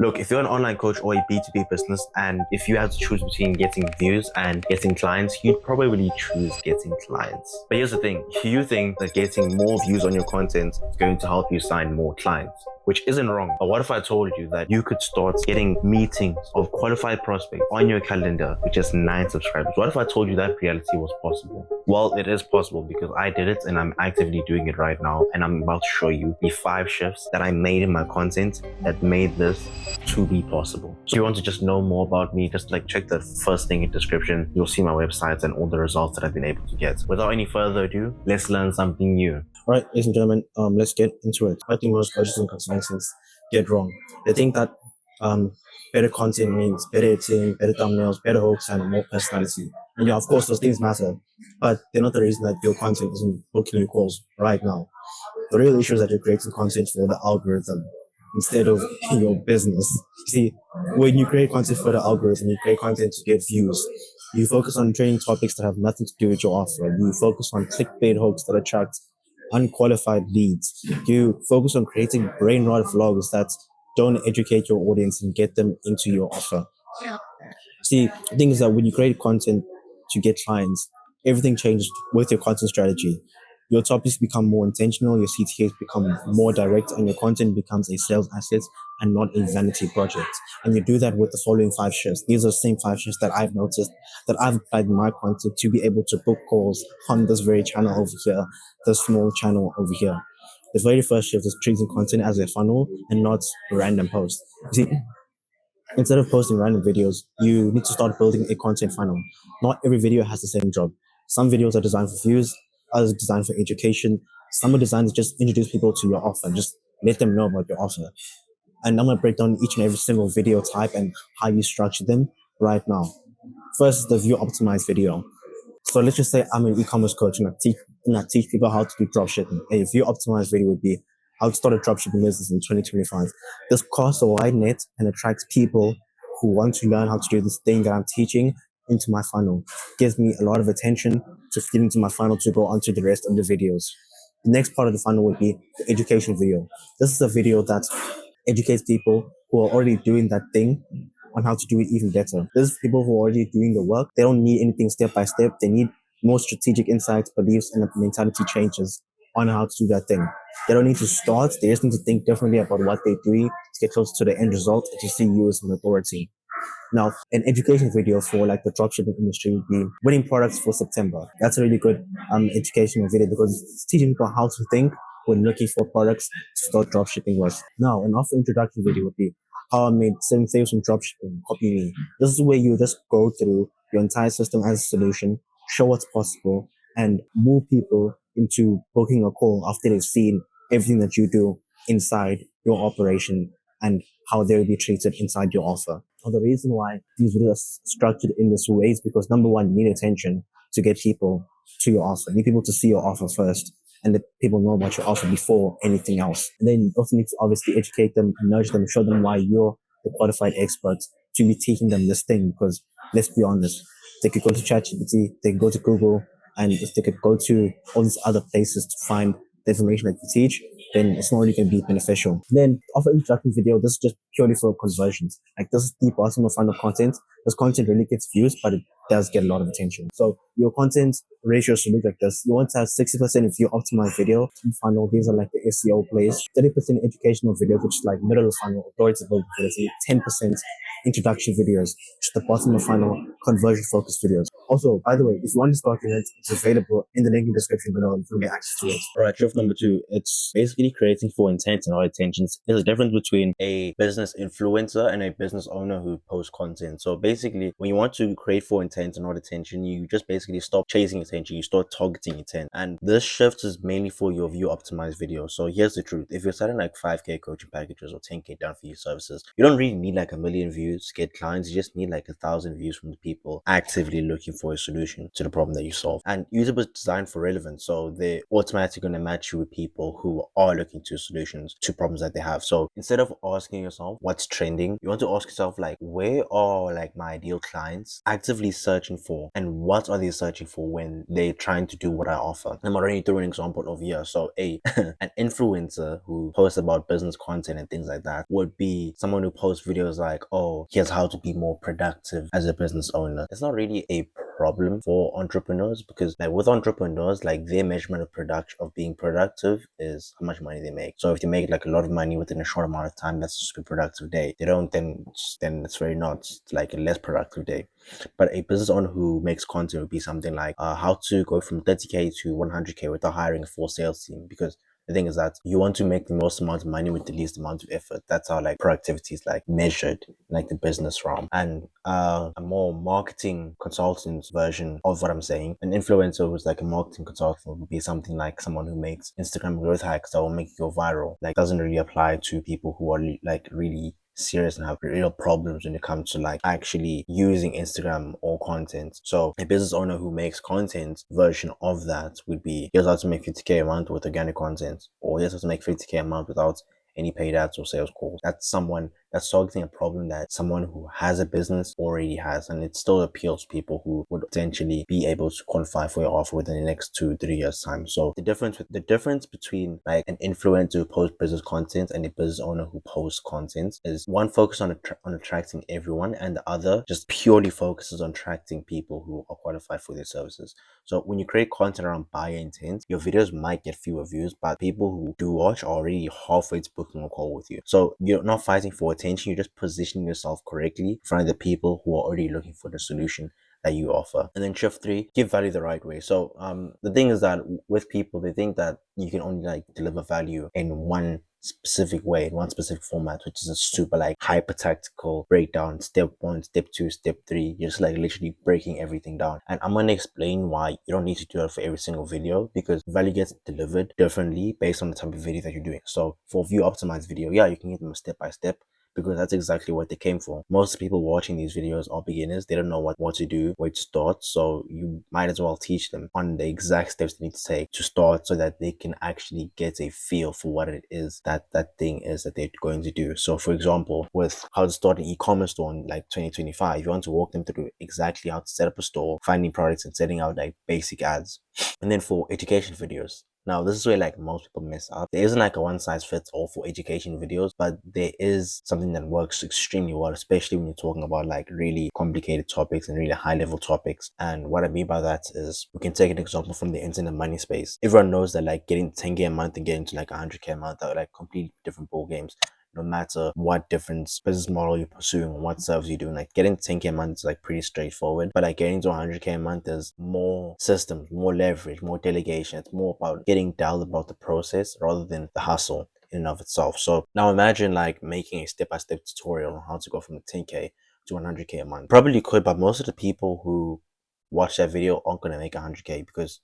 Look, if you're an online coach or a B2B business, and if you had to choose between getting views and getting clients, you'd probably choose getting clients. But here's the thing, you think that getting more views on your content is going to help you sign more clients, which isn't wrong. But what if I told you that you could start getting meetings of qualified prospects on your calendar with just 9 subscribers? What if I told you that reality was possible? Well, it is possible because I did it and I'm actively doing it right now. And I'm about to show you the 5 shifts that I made in my content that made this to be possible. So if you want to just know more about me, just check the first thing in the description. You'll see my website and all the results that I've been able to get. Without any further ado, let's learn something new. All right, ladies and gentlemen, let's get into it. I think most coaches and consultants get wrong. They think that better content means better editing, better thumbnails, better hooks, and more personality. And yeah, of course, those things matter, but they're not the reason that your content isn't booking your calls right now. The real issue is that you're creating content for the algorithm instead of your business. See, when you create content for the algorithm, you create content to get views. You focus on training topics that have nothing to do with your offer. You focus on clickbait hooks that attract unqualified leads. You focus on creating brain rot vlogs that don't educate your audience and get them into your offer. See, the thing is that when you create content to get clients, everything changes with your content strategy. Your topics become more intentional, your CTAs become more direct, and your content becomes a sales asset and not a vanity project. And you do that with the following 5 shifts. These are the same 5 shifts that I've noticed that I've applied in my content to be able to book calls on this very channel over here, this small channel over here. The very first shift is treating content as a funnel and not a random post. See, instead of posting random videos, you need to start building a content funnel. Not every video has the same job. Some videos are designed for views, others are designed for education. Some are designed to just introduce people to your offer, just let them know about your offer. And I'm going to break down each and every single video type and how you structure them right now. First is the view optimized video. So let's just say I'm an e-commerce coach and I teach people how to do dropshipping. A view optimized video would be how to start a dropshipping business in 2025. This casts a wide net and attracts people who want to learn how to do this thing that I'm teaching into my funnel. Gives me a lot of attention to feed into my funnel to go onto the rest of the videos. The next part of the funnel would be the education video. This is a video that educates people who are already doing that thing on how to do it even better. This is people who are already doing the work. They don't need anything step by step. They need more strategic insights, beliefs, and mentality changes on how to do that thing. They don't need to start. They just need to think differently about what they're doing to get closer to the end result and to see you as an authority. Now, an education video for the dropshipping industry would be winning products for September. That's a really good educational video because it's teaching people how to think when looking for products to start dropshipping with. Now, an offer introduction video would be how I made 7 sales from dropshipping. Copy me. This is where you just go through your entire system as a solution, show what's possible, and move people into booking a call after they've seen everything that you do inside your operation and how they'll be treated inside your offer. Now, the reason why these videos are structured in this way is because number one, you need attention to get people to your offer. You need people to see your offer first and let people know about your offer before anything else. And then you also need to obviously educate them, nudge them, show them why you're the qualified expert to be teaching them this thing. Because let's be honest, they could go to ChatGPT, they could go to Google, and if they could go to all these other places to find the information that you teach, then it's not really going to be beneficial. Then offer introduction video, this is just purely for conversions. This is the bottom of funnel content. This content really gets views, but it does get a lot of attention. So your content ratio should look like this. You want to have 60% view optimized video funnel. These are the SEO plays. 30% educational videos, which is middle of funnel, authority building videos. 10% introduction videos, which is the bottom of funnel conversion focused videos. Also, by the way, if you want this document, it's available in the link in the description below. You can get access to it. All right, shift number 2. It's basically creating for intent and not attentions. There's a difference between a business influencer and a business owner who posts content. So basically, when you want to create for intent and not attention, you just basically stop chasing attention. You start targeting intent. And this shift is mainly for your view optimized videos. So here's the truth. If you're selling 5K coaching packages or 10K down for your services, you don't really need 1 million views to get clients. You just need 1,000 views from the people actively looking for a solution to the problem that you solve. And YouTube was designed for relevance, so they're automatically going to match you with people who are looking to solutions to problems that they have. So instead of asking yourself what's trending, you want to ask yourself, like, where are like my ideal clients actively searching for, and what are they searching for when they're trying to do what I offer? I'm already through an example of here. So an influencer who posts about business content and things like that would be someone who posts videos like, oh, here's how to be more productive as a business owner. It's not really a problem for entrepreneurs, because like with entrepreneurs, like their measurement of production of being productive is how much money they make. So if they make like a lot of money within a short amount of time, that's just a productive day. They don't, then it's very not. It's like a less productive day. But a business owner who makes content would be something like how to go from 30K to 100K without hiring a full sales team, because the thing is that you want to make the most amount of money with the least amount of effort. That's how like productivity is like measured in like the business realm. And a more marketing consultant version of what I'm saying, an influencer who's like a marketing consultant would be something like someone who makes Instagram growth hacks that will make you go viral. Like, doesn't really apply to people who are like really serious and have real problems when it comes to like actually using Instagram or content. So a business owner who makes content version of that would be, here's how to make 50K a month with organic content, or here's how to make 50K a month without any paid ads or sales calls. That's someone that's targeting a problem that someone who has a business already has, and it still appeals to people who would potentially be able to qualify for your offer within the next 2-3 years time. So the difference between like an influencer who posts business content and a business owner who posts content is one focused on attracting everyone, and the other just purely focuses on attracting people who are qualified for their services. So when you create content around buyer intent, your videos might get fewer views, but people who do watch are already halfway to booking a call with you. So you're not fighting for attention, you're just positioning yourself correctly in front of the people who are already looking for the solution that you offer. And then shift 3, give value the right way. So the thing is that with people, they think that you can only like deliver value in one specific way, in one specific format, which is a super like hyper tactical breakdown, step 1, step 2, step 3. You're just like literally breaking everything down. And I'm going to explain why you don't need to do that for every single video, because value gets delivered differently based on the type of video that you're doing. So for view optimized video, yeah, you can get them step by step, because that's exactly what they came for. Most people watching these videos are beginners. They don't know what to do, where to start. So you might as well teach them on the exact steps they need to take to start, so that they can actually get a feel for what it is that thing is that they're going to do. So for example, with how to start an e-commerce store in like 2025, you want to walk them through exactly how to set up a store, finding products, and setting out like basic ads. And then for education videos, now, this is where like most people mess up. There isn't like a one size fits all for education videos, but there is something that works extremely well, especially when you're talking about like really complicated topics and really high level topics. And what I mean by that is, we can take an example from the internet money space. Everyone knows that like getting 10K a month and getting to like 100K a month are like completely different ball games. No matter what different business model you're pursuing, what service you're doing, like getting 10K a month is like pretty straightforward, but like getting to 100K a month is more systems, more leverage, more delegation. It's more about getting dialed about the process rather than the hustle in and of itself. So now imagine like making a step-by-step tutorial on how to go from 10K to 100K a month. Probably could, but most of the people who watch that video aren't going to make 100K, because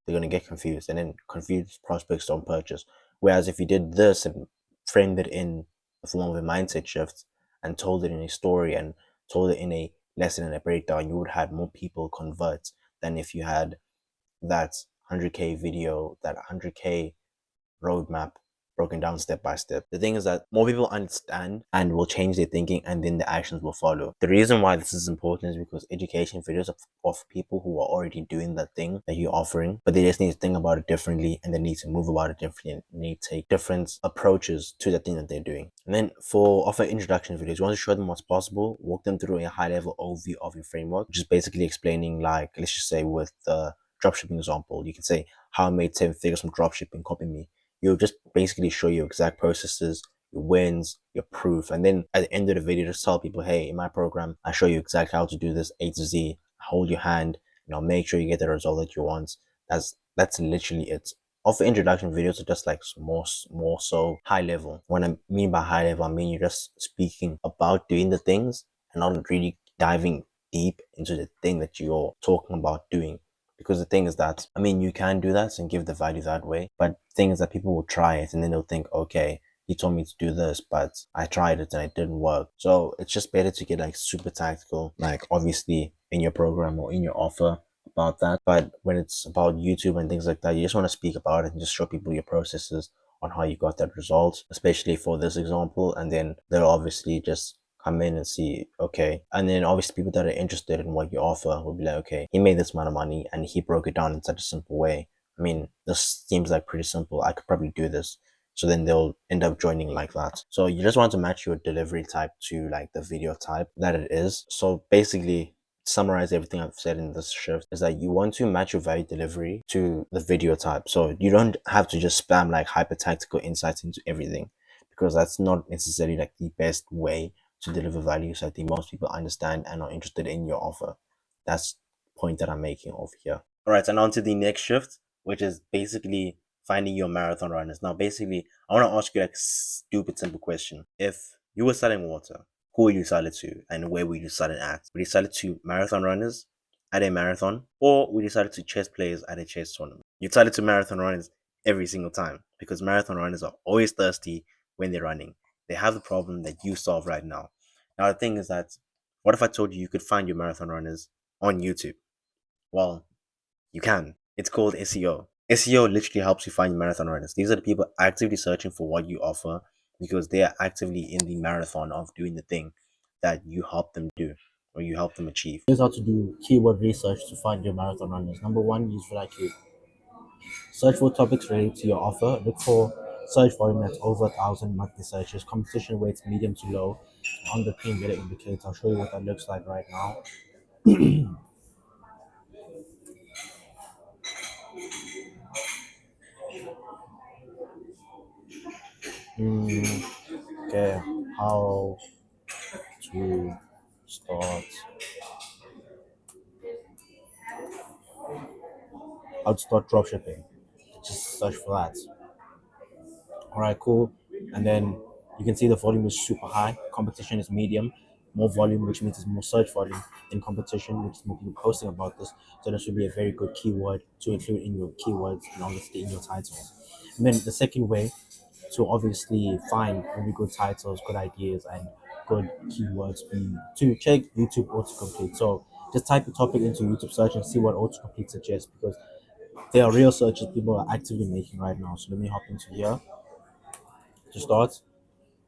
they're going to get confused, and then confused prospects don't purchase. Whereas if you did this and framed it in the form of a mindset shift and told it in a story and told it in a lesson and a breakdown, you would have more people convert than if you had that 100K video, that 100K roadmap broken down step by step. The thing is that more people understand and will change their thinking, and then the actions will follow. The reason why this is important is because education videos are of people who are already doing the thing that you're offering, but they just need to think about it differently, and they need to move about it differently, and they need to take different approaches to the thing that they're doing. And then for offer introduction videos, you want to show them what's possible, walk them through a high level overview of your framework, which is basically explaining, like, let's just say with the dropshipping example, you can say how I made 10 figures from dropshipping, copy me. You'll just basically show your exact processes, your wins, your proof. And then at the end of the video, just tell people, hey, in my program, I show you exactly how to do this A to Z. Hold your hand, make sure you get the result that you want. That's literally it. Offer introduction videos are just like more so high level. What I mean by high level, I mean you're just speaking about doing the things and not really diving deep into the thing that you're talking about doing. Because the thing is that, you can do that and give the value that way, but the thing is that people will try it and then they'll think, okay, he told me to do this, but I tried it and it didn't work. So it's just better to get like super tactical. Like obviously in your program or in your offer about that. But when it's about YouTube and things like that, you just want to speak about it and just show people your processes on how you got that result, especially for this example. And then they'll obviously just come in and see, okay. And then obviously people that are interested in what you offer will be like, okay, he made this amount of money and he broke it down in such a simple way. I mean, this seems like pretty simple. I could probably do this. So then they'll end up joining like that. So you just want to match your delivery type to like the video type that it is. So basically, summarize everything I've said in this shift is that you want to match your value delivery to the video type. So you don't have to just spam like hyper tactical insights into everything, because that's not necessarily like the best way to deliver value. So I think most people understand and are interested in your offer. That's the point that I'm making over here. All right, and on to the next shift, which is basically finding your marathon runners. Now, basically, I want to ask you like a stupid simple question. If you were selling water, who would you sell it to and where would you sell it at? Would you sell it to marathon runners at a marathon, or would you sell it to chess players at a chess tournament? You sell it to marathon runners every single time, because marathon runners are always thirsty when they're running. They have the problem that you solve right now. Now, the thing is that, what if I told you you could find your marathon runners on YouTube? Well, you can. It's called SEO. SEO literally helps you find marathon runners. These are the people actively searching for what you offer, because they are actively in the marathon of doing the thing that you help them do or you help them achieve. Here's how to do keyword research to find your marathon runners. Number one, use VidIQ. Search for topics related to your offer. Look for search volume that's over 1,000 monthly searches. Competition weights medium to low. On the pin data indicator. I'll show you what that looks like right now. Okay, how to start dropshipping. Just search for that. All right, cool. And then you can see the volume is super high. Competition is medium. More volume, which means it's more search volume than competition, which is more people posting about this. So this would be a very good keyword to include in your keywords and obviously in your titles. And then the second way to obviously find really good titles, good ideas, and good keywords be to check YouTube autocomplete. So just type a topic into YouTube search and see what autocomplete suggests, because there are real searches people are actively making right now. So let me hop into here to start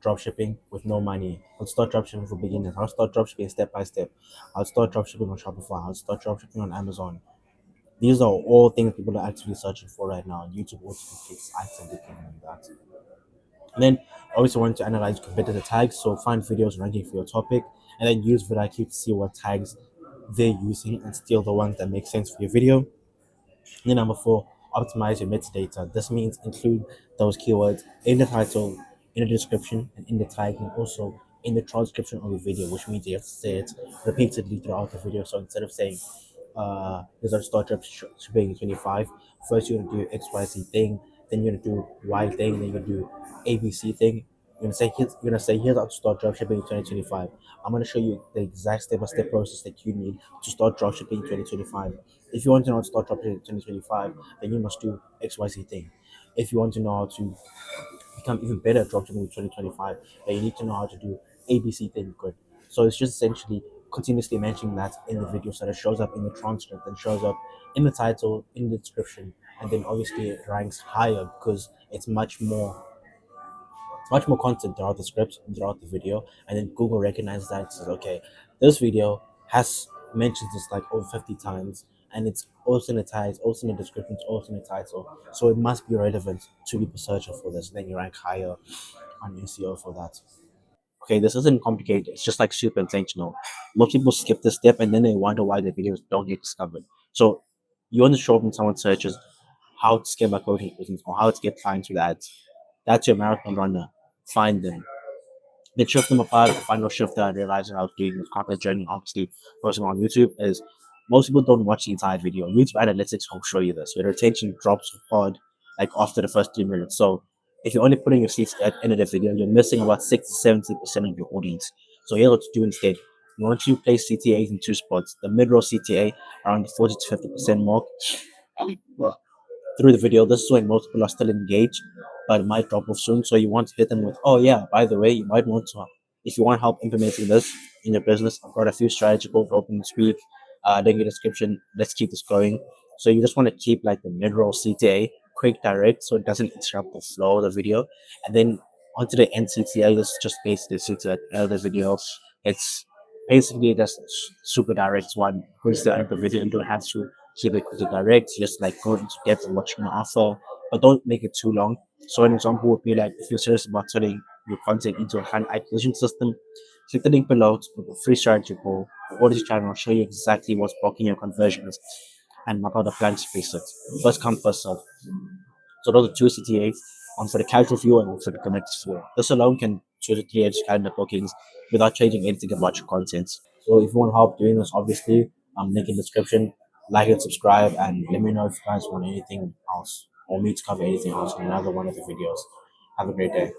dropshipping with no money. I'll start dropshipping for beginners. I'll start dropshipping step by step. I'll start dropshipping on Shopify. I'll start dropshipping on Amazon. These are all things people are actively searching for right now. YouTube autocompletes actively doing that. And then obviously want to analyze competitor tags. So find videos ranking for your topic and then use VidIQ to see what tags they're using and steal the ones that make sense for your video. And then number four, optimize your metadata. This means include those keywords in the title, in the description, and in the tag, and also in the transcription of the video, which means you have to say it repeatedly throughout the video. So instead of saying, there's a startup shipping 25, first you're gonna do XYZ thing, then you're gonna do Y thing, then you're gonna do ABC thing. You're gonna say here's how to start dropshipping in 2025. I'm gonna show you the exact step-by-step process that you need to start dropshipping in 2025. If you want to know how to start dropshipping in 2025, then you must do XYZ thing. If you want to know how to become even better at dropshipping in 2025, then you need to know how to do ABC thing good. So it's just essentially continuously mentioning that in the video so that it shows up in the transcript and shows up in the title, in the description, and then obviously it ranks higher because it's much more content throughout the script and throughout the video, and then Google recognizes that and says, okay, this video has mentioned this like over 50 times, and it's also in the tags, also in the description, it's also in the title, so it must be relevant to people searching for this. Then you rank higher on SEO for that. Okay, this isn't complicated. It's just like super intentional. Most people skip this step and then they wonder why their videos don't get discovered. So you want to show when someone searches how to scale my coaching business or how to get clients with ads. That's your marathon runner. Find them. Then shift number five, the final shift that I realized when I was doing this content journey, obviously posting on YouTube, is most people don't watch the entire video. YouTube analytics will show you this. Your retention drops hard like after the first 3 minutes. So if you're only putting your seats at the end of the video, you're missing about 60 to 70% of your audience. So here's what to do instead. You want to place CTAs in two spots. The mid-row CTA around the 40 to 50% mark through the video. This is when most people are still engaged, but it might drop off soon. So you want to hit them with, oh yeah, by the way, you might want to, if you want help implementing this in your business, I've got a few strategy calls open this week. link in the description. Let's keep this going. So you just want to keep like the mid-roll CTA quick, direct, so it doesn't interrupt the flow of the video. And then onto the end CTA, just basically suits the video. It's basically just super direct one. Push the end of the video and don't have to keep it quick and direct. Just like go into depth and what you want to offer, but don't make it too long. So an example would be like if you're serious about turning your content into a hand acquisition system, click the link below to book a free strategy call. Or this channel will show you exactly what's blocking your conversions and map out a plan to fix it. First come, first serve. So those are two CTAs, one for the casual viewer and one for the connected viewer. This alone can choose CTAs calendar bookings without changing anything about your content. So if you want help doing this, obviously, link in the description. Like and subscribe, and let me know if you guys want anything else or me to cover anything else in another one of the videos. Have a great day.